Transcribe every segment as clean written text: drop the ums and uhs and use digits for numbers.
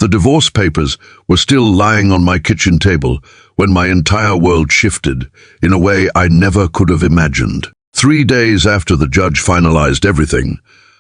The divorce papers were still lying on my kitchen table when my entire world shifted in a way I never could have imagined. 3 days after the judge finalized everything,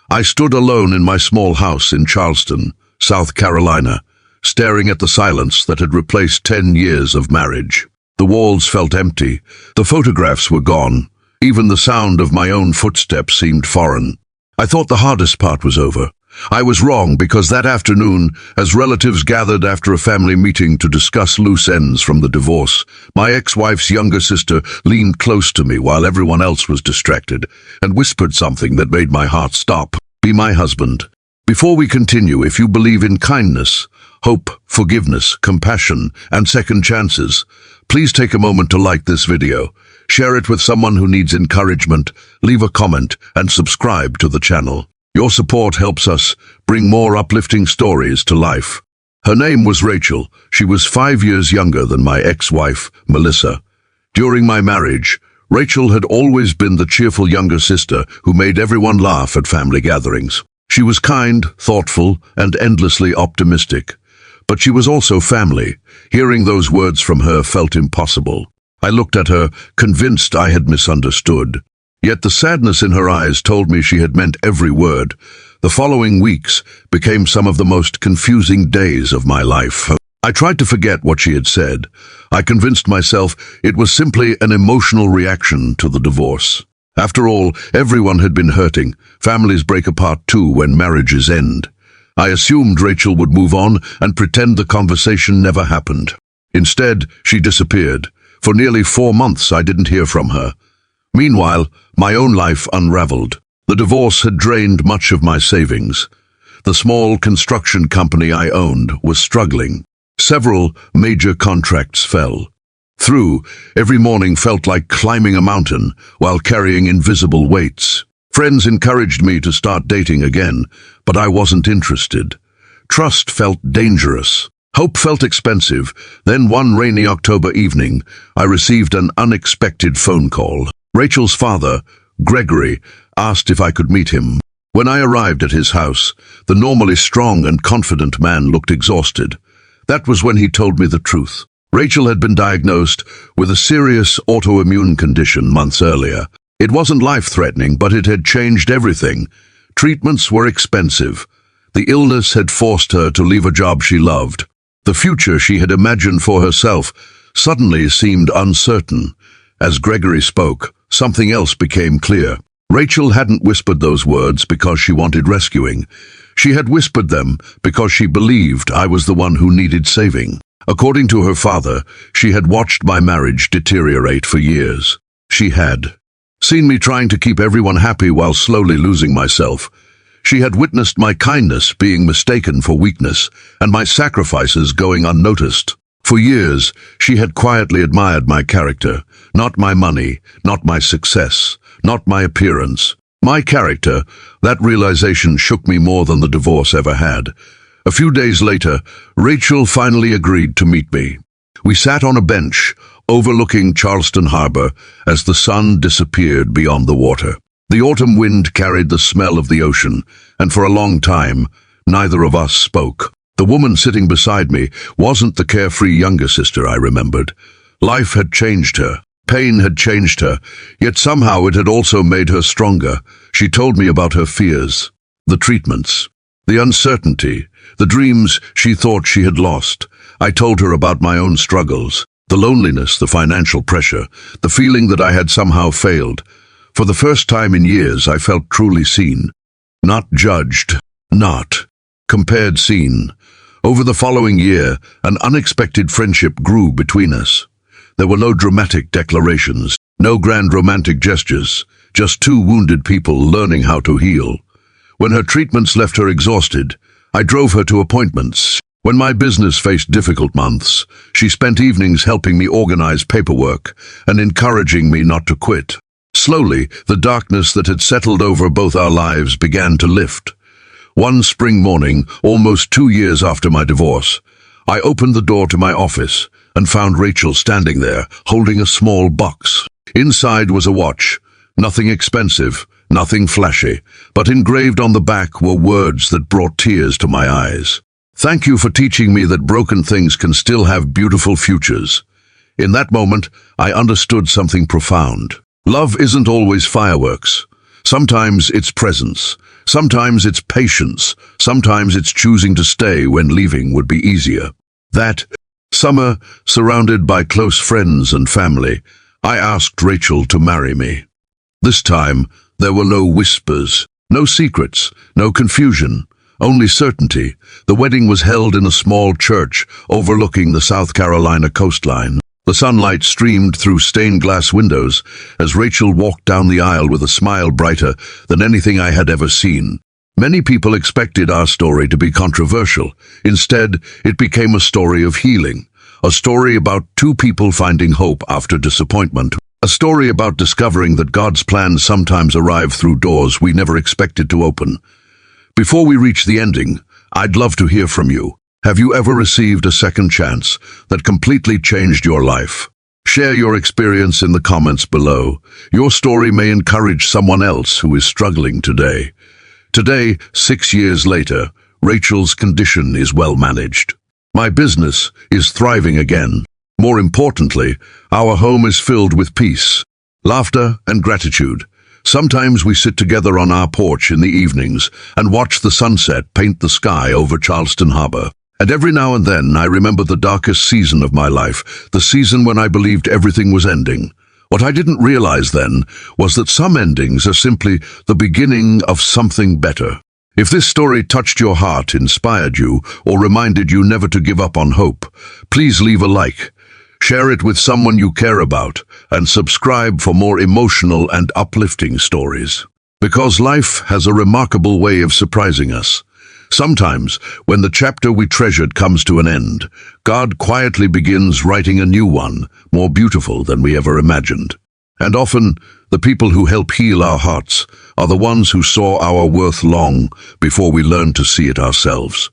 I stood alone in my small house in Charleston, South Carolina, staring at the silence that had replaced 10 years of marriage. The walls felt empty, the photographs were gone, even the sound of my own footsteps seemed foreign. I thought the hardest part was over. I was wrong, because that afternoon, as relatives gathered after a family meeting to discuss loose ends from the divorce, my ex-wife's younger sister leaned close to me while everyone else was distracted and whispered something that made my heart stop. Be my husband. Before we continue, if you believe in kindness, hope, forgiveness, compassion, and second chances, please take a moment to like this video, share it with someone who needs encouragement, leave a comment, and subscribe to the channel. Your support helps us bring more uplifting stories to life. Her name was Rachel. She was 5 years younger than my ex-wife, Melissa. During my marriage, Rachel had always been the cheerful younger sister who made everyone laugh at family gatherings. She was kind, thoughtful, and endlessly optimistic. But she was also family. Hearing those words from her felt impossible. I looked at her, convinced I had misunderstood. Yet the sadness in her eyes told me she had meant every word. The following weeks became some of the most confusing days of my life. I tried to forget what she had said. I convinced myself it was simply an emotional reaction to the divorce. After all, everyone had been hurting. Families break apart too when marriages end. I assumed Rachel would move on and pretend the conversation never happened. Instead, she disappeared. For nearly 4 months, I didn't hear from her. Meanwhile, my own life unraveled. The divorce had drained much of my savings. The small construction company I owned was struggling. Several major contracts fell through. Every morning felt like climbing a mountain while carrying invisible weights. Friends encouraged me to start dating again, but I wasn't interested. Trust felt dangerous. Hope felt expensive. Then one rainy October evening, I received an unexpected phone call. Rachel's father, Gregory, asked if I could meet him. When I arrived at his house, the normally strong and confident man looked exhausted. That was when he told me the truth. Rachel had been diagnosed with a serious autoimmune condition months earlier. It wasn't life-threatening, but it had changed everything. Treatments were expensive. The illness had forced her to leave a job she loved. The future she had imagined for herself suddenly seemed uncertain. As Gregory spoke, something else became clear. Rachel hadn't whispered those words because she wanted rescuing. She had whispered them because she believed I was the one who needed saving. According to her father, she had watched my marriage deteriorate for years. She had seen me trying to keep everyone happy while slowly losing myself. She had witnessed my kindness being mistaken for weakness and my sacrifices going unnoticed. For years, she had quietly admired my character, not my money, not my success, not my appearance. My character. That realization shook me more than the divorce ever had. A few days later, Rachel finally agreed to meet me. We sat on a bench overlooking Charleston Harbor as the sun disappeared beyond the water. The autumn wind carried the smell of the ocean, and for a long time, neither of us spoke. The woman sitting beside me wasn't the carefree younger sister I remembered. Life had changed her. Pain had changed her, yet somehow it had also made her stronger. She told me about her fears, the treatments, the uncertainty, the dreams she thought she had lost. I told her about my own struggles, the loneliness, the financial pressure, the feeling that I had somehow failed. For the first time in years, I felt truly seen. Not judged, not compared, seen. Over the following year, an unexpected friendship grew between us. There were no dramatic declarations, no grand romantic gestures, just two wounded people learning how to heal. When her treatments left her exhausted, I drove her to appointments. When my business faced difficult months, she spent evenings helping me organize paperwork and encouraging me not to quit. Slowly, the darkness that had settled over both our lives began to lift. One spring morning, almost 2 years after my divorce, I opened the door to my office and found Rachel standing there, holding a small box. Inside was a watch, nothing expensive, nothing flashy, but engraved on the back were words that brought tears to my eyes. Thank you for teaching me that broken things can still have beautiful futures. In that moment, I understood something profound. Love isn't always fireworks. Sometimes it's presence. Sometimes it's patience. Sometimes it's choosing to stay when leaving would be easier. That summer, surrounded by close friends and family, I asked Rachel to marry me. This time, there were no whispers, no secrets, no confusion, only certainty. The wedding was held in a small church overlooking the South Carolina coastline. The sunlight streamed through stained glass windows as Rachel walked down the aisle with a smile brighter than anything I had ever seen. Many people expected our story to be controversial. Instead, it became a story of healing, a story about two people finding hope after disappointment, a story about discovering that God's plans sometimes arrive through doors we never expected to open. Before we reach the ending, I'd love to hear from you. Have you ever received a second chance that completely changed your life? Share your experience in the comments below. Your story may encourage someone else who is struggling today. Today, 6 years later, Rachel's condition is well managed. My business is thriving again. More importantly, our home is filled with peace, laughter, and gratitude. Sometimes we sit together on our porch in the evenings and watch the sunset paint the sky over Charleston Harbor. And every now and then I remember the darkest season of my life, the season when I believed everything was ending. What I didn't realize then was that some endings are simply the beginning of something better. If this story touched your heart, inspired you, or reminded you never to give up on hope, please leave a like, share it with someone you care about, and subscribe for more emotional and uplifting stories. Because life has a remarkable way of surprising us. Sometimes, when the chapter we treasured comes to an end, God quietly begins writing a new one, more beautiful than we ever imagined. And often, the people who help heal our hearts are the ones who saw our worth long before we learned to see it ourselves.